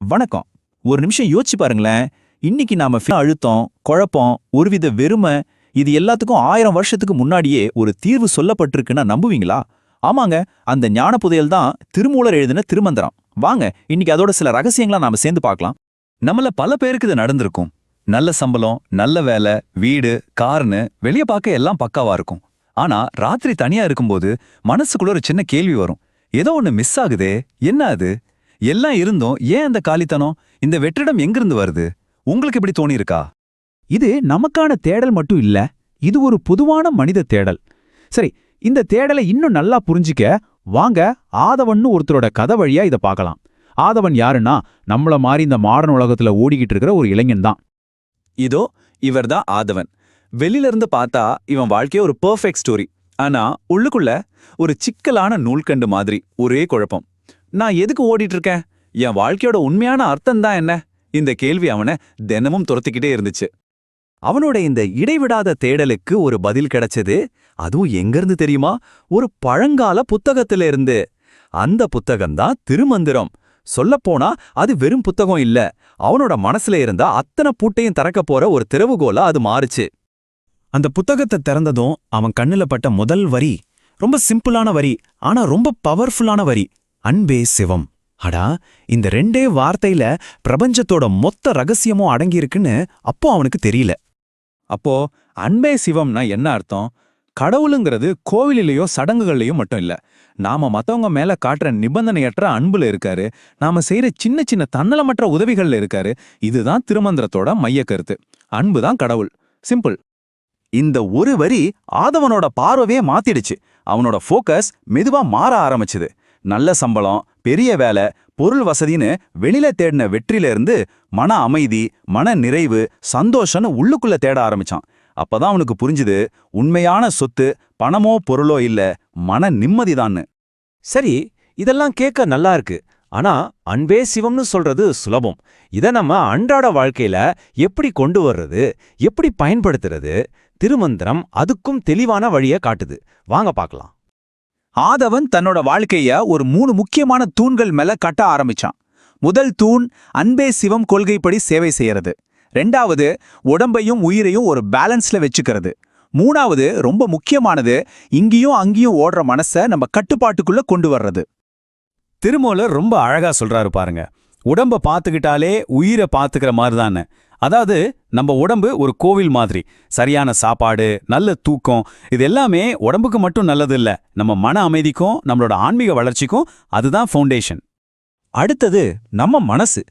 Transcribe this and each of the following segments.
வணக்கம். ஒரு நிமிஷம் யோசிச்சு பாருங்களேன். இன்னைக்கு நாம அழுத்தம், குழப்பம், ஒருவித வெறுமை, இது எல்லாத்துக்கும் 1000 வருஷத்துக்கு முன்னாடியே ஒரு தீர்வு சொல்லப்பட்டிருக்குன்னா நம்புவீங்களா? ஆமாங்க, அந்த ஞான புதையல் தான் திருமூலர் எழுதின திருமந்திரம். வாங்க, இன்னைக்கு அதோட சில ரகசியங்களா நாம சேர்ந்து பார்க்கலாம். நம்மள பல பேருக்கு இது நடந்திருக்கும். நல்ல சம்பளம், நல்ல வேலை, வீடு, கார்னு வெளிய பார்க்க எல்லாம் பக்காவா இருக்கும். ஆனா ராத்திரி தனியா இருக்கும்போது மனசுக்குள்ள ஒரு சின்ன கேள்வி வரும். ஏதோ ஒண்ணு மிஸ் ஆகுதே, என்ன அது? எல்லாம் இருந்தும் ஏன் அந்த காலித்தனம்? இந்த வெற்றிடம் எங்கிருந்து வருது? உங்களுக்கு இப்படி தோணியிருக்கா? இது நமக்கான தேடல் மட்டும் இல்ல, இது ஒரு பொதுவான மனித தேடல். சரி, இந்த தேடலை இன்னும் நல்லா புரிஞ்சிக்க வாங்க ஆதவன்னு ஒருத்தரோட கதை வழியா இத பார்க்கலாம். ஆதவன் யாருன்னா, நம்மள மாதிரி இந்த மாடர்ன் உலகத்துல ஓடிக்கிட்டு இருக்கிற ஒரு இளைஞன் தான். இதோ இவர்தான் ஆதவன். வெளியில இருந்து பார்த்தா இவன் வாழ்க்கைய ஒரு பெர்ஃபெக்ட் ஸ்டோரி. ஆனா உள்ளுக்குள்ள ஒரு சிக்கலான நூல்கண்டு மாதிரி ஒரே குழப்பம். நான் எதுக்கு ஓடிட்டு இருக்கேன்? என் வாழ்க்கையோட உண்மையான அர்த்தம் தான் என்ன? இந்த கேள்வி அவனை தினமும் துரத்திக்கிட்டே இருந்துச்சு. அவனோட இந்த இடைவிடாத தேடலுக்கு ஒரு பதில் கிடைச்சது. அதுவும் எங்கிருந்து தெரியுமா? ஒரு பழங்கால புத்தகத்தில இருந்து. அந்த புத்தகம்தான் திருமந்திரம். சொல்லப்போனா அது வெறும் புத்தகம் இல்ல, அவனோட மனசுல இருந்த அத்தனை பூட்டையும் திறக்க போற ஒரு திறவுகோலா அது மாறுச்சு. அந்த புத்தகத்தை திறந்ததும் அவன் கண்ணுல பட்ட முதல் வரி ரொம்ப சிம்பிளான வரி, ஆனா ரொம்ப பவர்ஃபுல்லான வரி. அன்பே சிவம். அடா, இந்த ரெண்டே வார்த்தையில பிரபஞ்சத்தோட மொத்த ரகசியமும் அடங்கியிருக்குன்னு அப்போ அவனுக்கு தெரியல. அப்போ அன்பே சிவம்னா என்ன அர்த்தம்? கடவுளுங்கிறது கோவிலிலேயோ சடங்குகள்லயோ மட்டும் இல்ல, நாம மத்தவங்க மேல காட்டுற நிபந்தனையற்ற அன்புல இருக்காரு. நாம செய்யற சின்ன சின்ன தன்னலமற்ற உதவிகள்ல இருக்காரு. இதுதான் திருமந்திரத்தோட மைய கருத்து. அன்புதான் கடவுள். சிம்பிள். இந்த ஒரு வரி ஆதவனோட பார்வையே மாத்திடுச்சு. அவனோட ஃபோக்கஸ் மெதுவா மாற ஆரம்பிச்சுது. நல்ல சம்பளம், பெரிய வேலை, பொருள் வசதின்னு வெளியில தேடின வெற்றில இருந்து மன அமைதி, மன நிறைவு, சந்தோஷம்னு உள்ளுக்குள்ள தேட ஆரம்பிச்சான். அப்பதான் அவனுக்கு புரிஞ்சுது, உண்மையான சொத்து பணமோ பொருளோ இல்ல, மன நிம்மதிதான்னு. சரி, இதெல்லாம் கேட்க நல்லா இருக்கு. ஆனா அன்பே சிவம்னு சொல்றது சுலபம். இத நம்ம அன்றாட வாழ்க்கையில எப்படி கொண்டு வர்றது, எப்படி பயன்படுத்துறது? திருமந்திரம் அதுக்கும் தெளிவான வழிய காட்டுது. வாங்க பார்க்கலாம். ஆதவன் தன்னோட வாழ்க்கைய ஒரு 3 முக்கியமான தூண்கள் மேல கட்ட ஆரம்பிச்சான். முதல் தூண் அன்பே சிவம் கொள்கைப்படி சேவை செய்யறது. 2வது உடம்பையும் உயிரையும் ஒரு பேலன்ஸ்ல வச்சுக்கிறது. 3வது ரொம்ப முக்கியமானது, இங்கேயும் அங்கேயும் ஓடுற மனச நம்ம கட்டுப்பாட்டுக்குள்ள கொண்டு வர்றது. திருமூலர் ரொம்ப அழகா சொல்றாரு பாருங்க. உடம்ப பாத்துக்கிட்டாலே உயிரை பாத்துக்கிற மாதிரி தானே. அதாவது நம்ம உடம்பு ஒரு கோவில் மாதிரி. சரியான சாப்பாடு, நல்ல தூக்கம், இது எல்லாமே உடம்புக்கு மட்டும் நல்லது இல்ல, நம்ம மன அமைதிக்கும் நம்மளோட ஆன்மீக வளர்ச்சிக்கும் அதுதான் ஃபவுண்டேஷன். அடுத்தது நம்ம மனசு.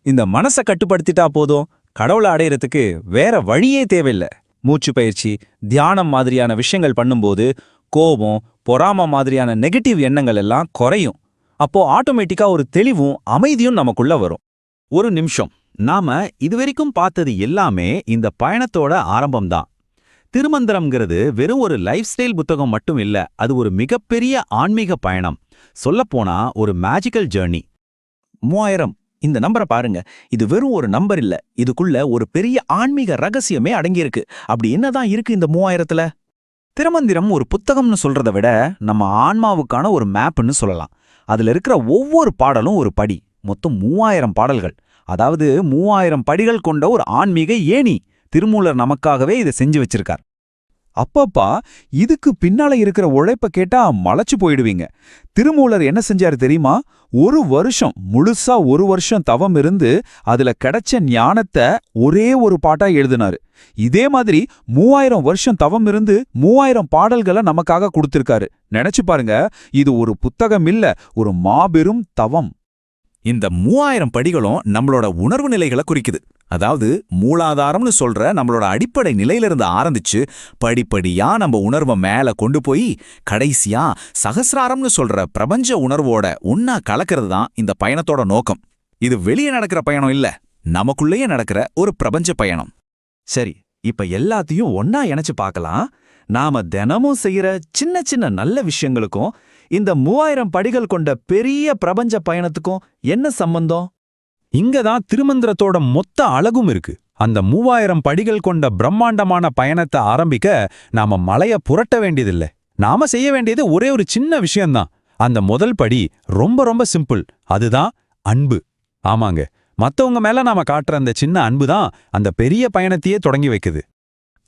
இந்த மனசை கட்டுப்படுத்திட்டா போதும், கடவுளை அடையறதுக்கு வேற வழியே தேவையில்லை. மூச்சு பயிற்சி, தியானம் மாதிரியான விஷயங்கள் பண்ணும்போது கோபம், பொறாமை மாதிரியான நெகட்டிவ் எண்ணங்கள் எல்லாம் குறையும். அப்போ ஆட்டோமேட்டிக்கா ஒரு தெளிவும் அமைதியும் நமக்குள்ள வரும். ஒரு நிமிஷம், நாம இதுவரைக்கும் பார்த்தது எல்லாமே இந்த பயணத்தோட ஆரம்பம்தான். திருமந்திரம்ங்கிறது வெறும் ஒரு லைஃப் ஸ்டைல் புத்தகம் மட்டும் இல்ல, அது ஒரு மிகப்பெரிய ஆன்மீக பயணம். சொல்லப்போனா ஒரு மேஜிக்கல் ஜர்னி. 3000 இந்த நம்பரை பாருங்க. இது வெறும் ஒரு நம்பர் இல்ல, இதுக்குள்ள ஒரு பெரிய ஆன்மீக ரகசியமே அடங்கியிருக்கு. அப்படி என்னதான் இருக்கு இந்த 3000த்துல? திருமந்திரம் ஒரு புத்தகம்னு சொல்றதை விட நம்ம ஆன்மாவுக்கான ஒரு மேப்னு சொல்லலாம். அதுல இருக்கிற ஒவ்வொரு பாடலும் ஒரு படி. மொத்தம் 3000 பாடல்கள். அதாவது 3000 படிகள் கொண்ட ஒரு ஆன்மீக ஏணி. திருமூலர் நமக்காகவே இதை செஞ்சு வச்சிருக்கார். அப்பப்பா, இதுக்கு பின்னால இருக்கிற உழைப்ப கேட்டா மலைச்சு போயிடுவீங்க. திருமூலர் என்ன செஞ்சாரு தெரியுமா? முழுசா ஒரு வருஷம் தவம் இருந்து அதுல கிடைச்ச ஞானத்தை ஒரே ஒரு பாட்டா எழுதினாரு. இதே மாதிரி 3000 வருஷம் தவம் இருந்து 3000 பாடல்களை நமக்காக கொடுத்திருக்காரு. நினைச்சு பாருங்க, இது ஒரு புத்தகம் இல்ல, ஒரு மாபெரும் தவம். இந்த 3000 படிகளும் நம்மளோட உணர்வு நிலைகளை குறிக்குது. அதாவது மூலாதாரம்னு சொல்ற நம்மளோட அடிப்படை நிலையிலிருந்து ஆரம்பிச்சு படிப்படியா நம்ம உணர்வை மேல கொண்டு போய் கடைசியா சகசிராரம்னு சொல்ற பிரபஞ்ச உணர்வோட ஒன்னா கலக்கிறது தான் இந்த பயணத்தோட நோக்கம். இது வெளியே நடக்கிற பயணம் இல்ல, நமக்குள்ளேயே நடக்கிற ஒரு பிரபஞ்ச பயணம். சரி, இப்ப எல்லாத்தையும் ஒன்னா இணைச்சு பார்க்கலாம். நாம தினமும் செய்யற சின்ன சின்ன நல்ல விஷயங்களுக்கும் இந்த 3000 படிகள் கொண்ட பெரிய பிரபஞ்ச பயணத்துக்கும் என்ன சம்பந்தம்? இங்கதான் திருமந்திரத்தோட மொத்த அழகும் இருக்கு. அந்த 3000 படிகள் கொண்ட பிரம்மாண்டமான பயணத்தை ஆரம்பிக்க நாம மலைய புரட்ட வேண்டியதில்லை. நாம செய்ய வேண்டியது ஒரே ஒரு சின்ன விஷயம்தான். அந்த முதல் படி ரொம்ப ரொம்ப சிம்பிள். அதுதான் அன்பு. ஆமாங்க, மத்தவங்க மேல நாம காட்டுற அந்த சின்ன அன்பு தான் அந்த பெரிய பயணத்தையே தொடங்கி வைக்குது.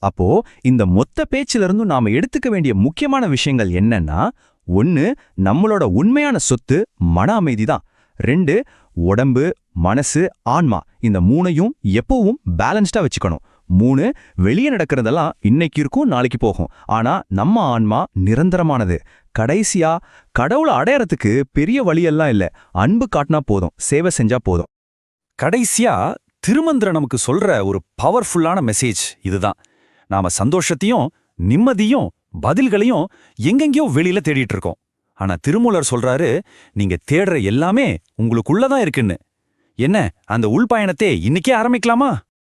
அப்போ இந்த மொத்த பேச்சில இருந்தும் நாம எடுத்துக்க வேண்டிய முக்கியமான விஷயங்கள் என்னன்னா, 1 நம்மளோட உண்மையான சொத்து மன அமைதி தான். 2 உடம்பு, மனசு, ஆன்மா இந்த 3ஐயும் எப்பவும் பேலன்ஸ்டா வச்சுக்கணும். 3 வெளியே நடக்கிறதெல்லாம் இன்னைக்கு இருக்கும் நாளைக்கு போகும். ஆனா நம்ம ஆன்மா நிரந்தரமானது. கடைசியா கடவுளை அடையறதுக்கு பெரிய வழியெல்லாம் இல்ல, அன்பு காட்டினா போதும், சேவை செஞ்சா போதும். கடைசியா திருமந்திரம் நமக்கு சொல்ற ஒரு பவர்ஃபுல்லான மெசேஜ் இதுதான். நாம சந்தோஷத்தையும் நிம்மதியும் பதில்களையும் எங்கெங்கயோ வெளியில தேடிட்டு இருக்கோம். ஆனா திருமூலர் சொல்றாரு, நீங்க தேடுற எல்லாமே உங்களுக்குள்ளதான் இருக்குன்னு. என்ன அந்த உள்பயணத்தை இன்னைக்கே ஆரம்பிக்கலாமா?